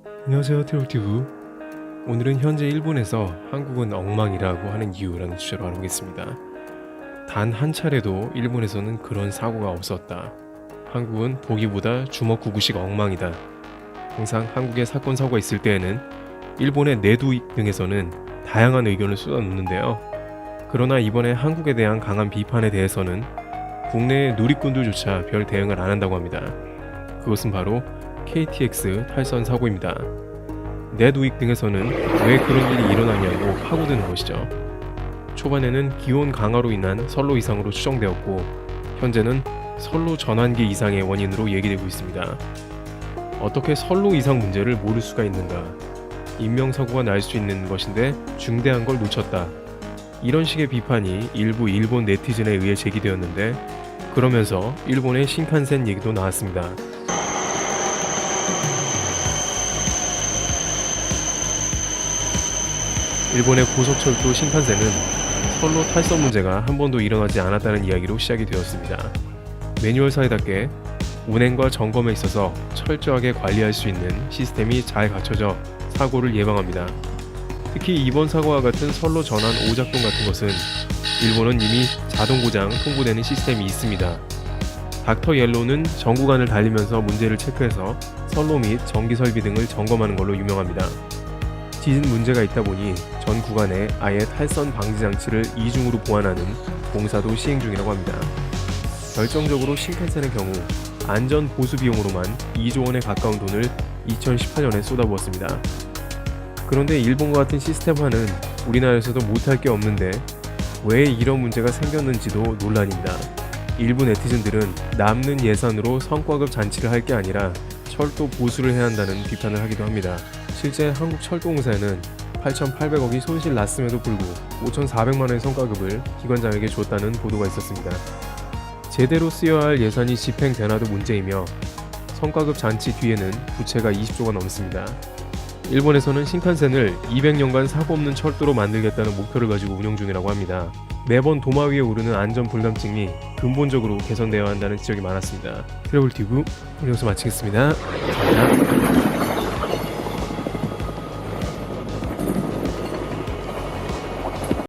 안녕하세요, 트롤튜브. 오늘은 현재 일본에서 한국은 엉망이라고 하는 이유라는 주제로 알아보겠습니다. 단 한 차례도 일본에서는 그런 사고가 없었다. 한국은 보기보다 주먹구구식 엉망이다. 항상 한국에 사건 사고가 있을 때에는 일본의 내두 등에서는 다양한 의견을 쏟아놓는데요. 그러나 이번에 한국에 대한 강한 비판에 대해서는 국내의 누리꾼들조차 별 대응을 안 한다고 합니다. 그것은 바로 KTX 탈선 사고입니다. 넷우익 등에서는 왜 그런 일이 일어나냐고 파고드는 것이죠. 초반에는 기온 강화로 인한 선로 이상으로 추정되었고 현재는 선로 전환기 이상의 원인으로 얘기되고 있습니다. 어떻게 선로 이상 문제를 모를 수가 있는가? 인명사고가 날 수 있는 것인데 중대한 걸 놓쳤다. 이런 식의 비판이 일부 일본 네티즌에 의해 제기되었는데 그러면서 일본의 신칸센 얘기도 나왔습니다. 일본의 고속철도 신칸센은 선로 탈선 문제가 한 번도 일어나지 않았다는 이야기로 시작이 되었습니다. 매뉴얼사에답게 운행과 점검에 있어서 철저하게 관리할 수 있는 시스템이 잘 갖춰져 사고를 예방합니다. 특히 이번 사고와 같은 선로 전환 오작동 같은 것은 일본은 이미 자동 고장 통보되는 시스템이 있습니다. 닥터 옐로는 전 구간을 달리면서 문제를 체크해서 선로 및 전기 설비 등을 점검하는 걸로 유명합니다. 짖은 문제가 있다 보니 전 구간에 아예 탈선 방지 장치를 이중으로 보완하는 공사도 시행 중이라고 합니다. 결정적으로 신칸센의 경우 안전 보수 비용으로만 2조 원에 가까운 돈을 2018년에 쏟아부었습니다. 그런데 일본과 같은 시스템화는 우리나라에서도 못할 게 없는데 왜 이런 문제가 생겼는지도 논란입니다. 일부 네티즌들은 남는 예산으로 성과급 잔치를 할 게 아니라 철도 보수를 해야 한다는 비판을 하기도 합니다. 실제 한국철도공사에는 8,800억이 손실 났음에도 불구하고 5,400만 원의 성과급을 기관장에게 줬다는 보도가 있었습니다. 제대로 쓰여야 할 예산이 집행되나도 문제이며 성과급 잔치 뒤에는 부채가 20조가 넘습니다. 일본에서는 신칸센을 200년간 사고 없는 철도로 만들겠다는 목표를 가지고 운영 중이라고 합니다. 매번 도마 위에 오르는 안전 불감증이 근본적으로 개선되어야 한다는 지적이 많았습니다. 트래블 튜브 오늘 여기서 마치겠습니다. 감사합니다.